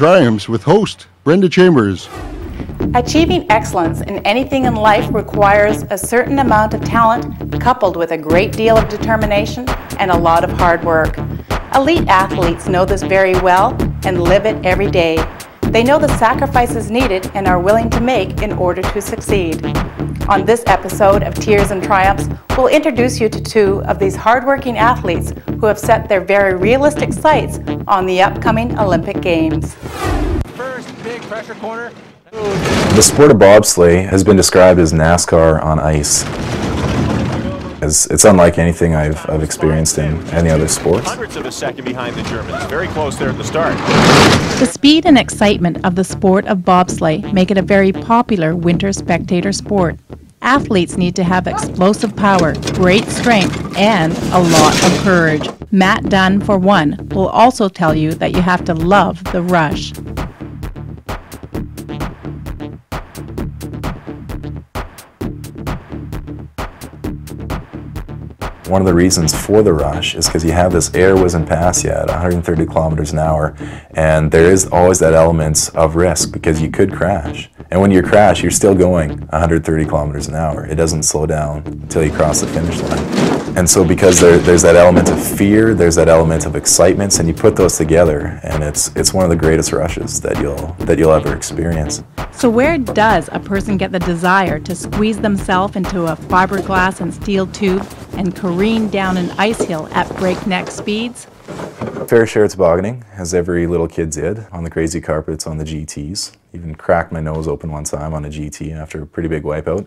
Triumphs with host Brenda Chambers. Achieving excellence in anything in life requires a certain amount of talent coupled with a great deal of determination and a lot of hard work. Elite athletes know this very well and live it every day. They know the sacrifices needed and are willing to make in order to succeed. On this episode of Tears and Triumphs, we'll introduce you to two of these hardworking athletes who have set their very realistic sights on the upcoming Olympic Games. First big pressure corner. The sport of bobsleigh has been described as NASCAR on ice. It's unlike anything I've experienced in any other sports. Hundredths of a second behind the Germans. Very close there at the start. The speed and excitement of the sport of bobsleigh make it a very popular winter spectator sport. Athletes need to have explosive power, great strength, and a lot of courage. Matt Dunn, for one, will also tell you that you have to love the rush. One of the reasons for the rush is because you have this air whizzing past you at 130 kilometers an hour, and there is always that element of risk because you could crash. And when you crash, you're still going 130 kilometers an hour. It doesn't slow down until you cross the finish line. And so because there's that element of fear, there's that element of excitement, and you put those together, and it's one of the greatest rushes that you'll ever experience. So where does a person get the desire to squeeze themselves into a fiberglass and steel tube and careen down an ice hill at breakneck speeds? Fair share of tobogganing, as every little kid did, on the crazy carpets, on the GTs. Even cracked my nose open one time on a GT after a pretty big wipeout.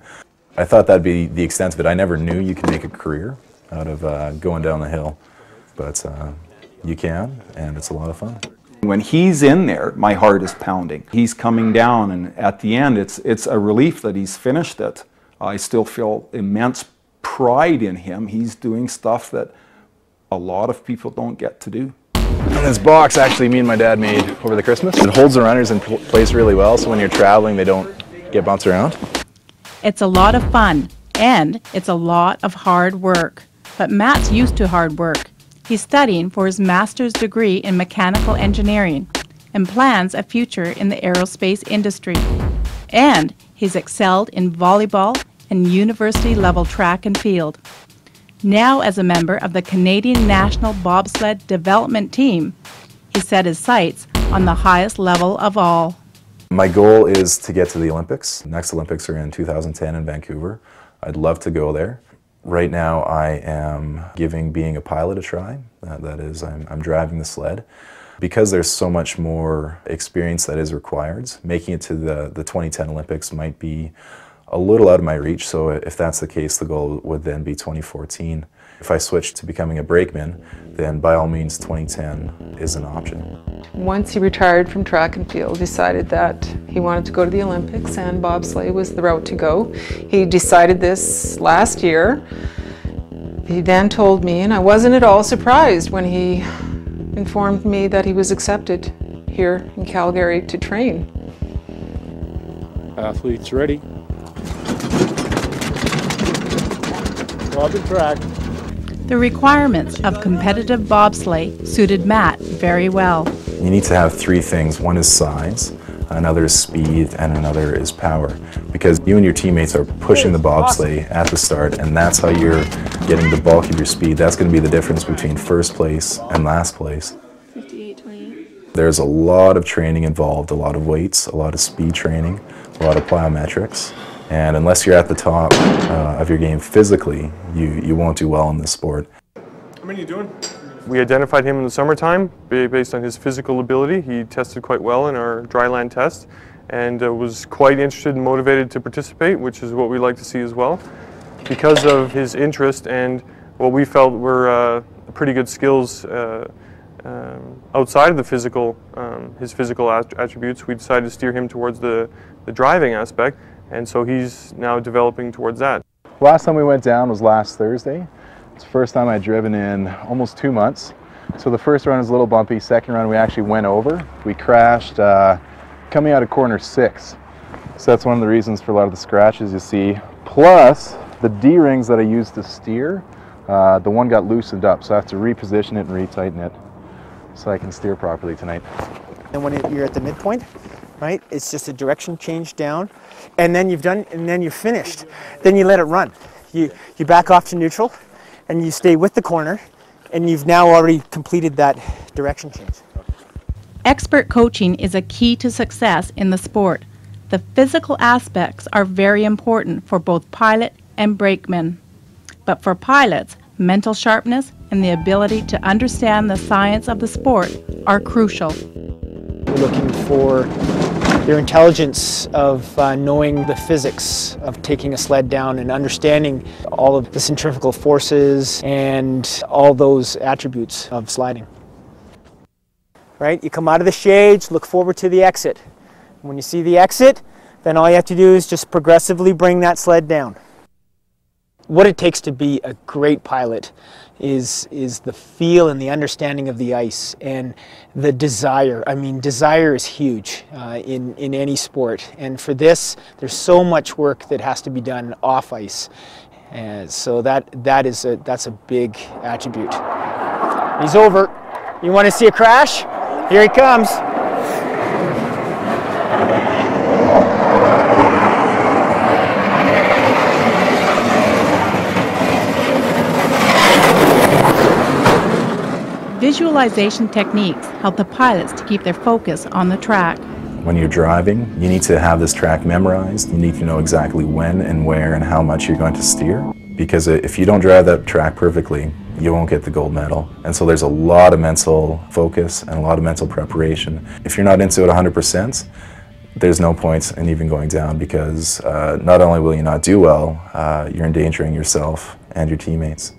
I thought that'd be the extent of it. I never knew you could make a career out of going down the hill, but you can, and it's a lot of fun. When he's in there, my heart is pounding. He's coming down, and at the end, it's a relief that he's finished it. I still feel immense pride in him. He's doing stuff that a lot of people don't get to do. And this box actually me and my dad made over the Christmas. It holds the runners in place really well, so when you're traveling they don't get bounced around. It's a lot of fun, and it's a lot of hard work. But Matt's used to hard work. He's studying for his master's degree in mechanical engineering and plans a future in the aerospace industry. And he's excelled in volleyball and university-level track and field. Now, as a member of the Canadian National Bobsled Development Team, he set his sights on the highest level of all. My goal is to get to the Olympics. Next Olympics are in 2010 in Vancouver. I'd love to go there. Right now I am giving being a pilot a try. That is, I'm driving the sled. Because there's so much more experience that is required, making it to the 2010 Olympics might be a little out of my reach, so if that's the case, the goal would then be 2014. If I switch to becoming a brakeman, then by all means 2010 is an option. Once he retired from track and field, decided that he wanted to go to the Olympics, and bobsleigh was the route to go. He decided this last year. He then told me, and I wasn't at all surprised when he informed me that he was accepted here in Calgary to train. Athletes ready. On the track. The requirements of competitive bobsleigh suited Matt very well. You need to have three things. One is size, another is speed, and another is power. Because you and your teammates are pushing the bobsleigh at the start, and that's how you're getting the bulk of your speed. That's going to be the difference between first place and last place. 58-28. There's a lot of training involved, a lot of weights, a lot of speed training, a lot of plyometrics. And unless you're at the top of your game physically, you won't do well in this sport. How many are you doing? We identified him in the summertime based on his physical ability. He tested quite well in our dryland test and was quite interested and motivated to participate, which is what we like to see as well. Because of his interest and what we felt were pretty good skills outside of the physical, his physical attributes, we decided to steer him towards the driving aspect. And so he's now developing towards that. Last time we went down was last Thursday. It's the first time I'd driven in almost 2 months. So the first run was a little bumpy. Second run we actually went over. We crashed coming out of corner 6. So that's one of the reasons for a lot of the scratches you see. Plus the D-rings that I used to steer, the one got loosened up. So I have to reposition it and retighten it so I can steer properly tonight. And when you're at the midpoint, right, it's just a direction change down, and then you're finished. Then you let it run. You back off to neutral, and you stay with the corner, and you've now already completed that direction change. Expert coaching is a key to success in the sport. The physical aspects are very important for both pilot and brakeman. But for pilots, mental sharpness and the ability to understand the science of the sport are crucial. We're looking for their intelligence of knowing the physics of taking a sled down and understanding all of the centrifugal forces and all those attributes of sliding. Right? You come out of the shades, look forward to the exit. When you see the exit, then all you have to do is just progressively bring that sled down. What it takes to be a great pilot is the feel and the understanding of the ice and the desire. I mean, desire is huge in any sport. And for this, there's so much work that has to be done off ice. And so that's a big attribute. He's over. You want to see a crash? Here he comes. Visualization techniques help the pilots to keep their focus on the track. When you're driving, you need to have this track memorized. You need to know exactly when and where and how much you're going to steer. Because if you don't drive that track perfectly, you won't get the gold medal. And so there's a lot of mental focus and a lot of mental preparation. If you're not into it 100%, there's no point in even going down, because not only will you not do well, you're endangering yourself and your teammates.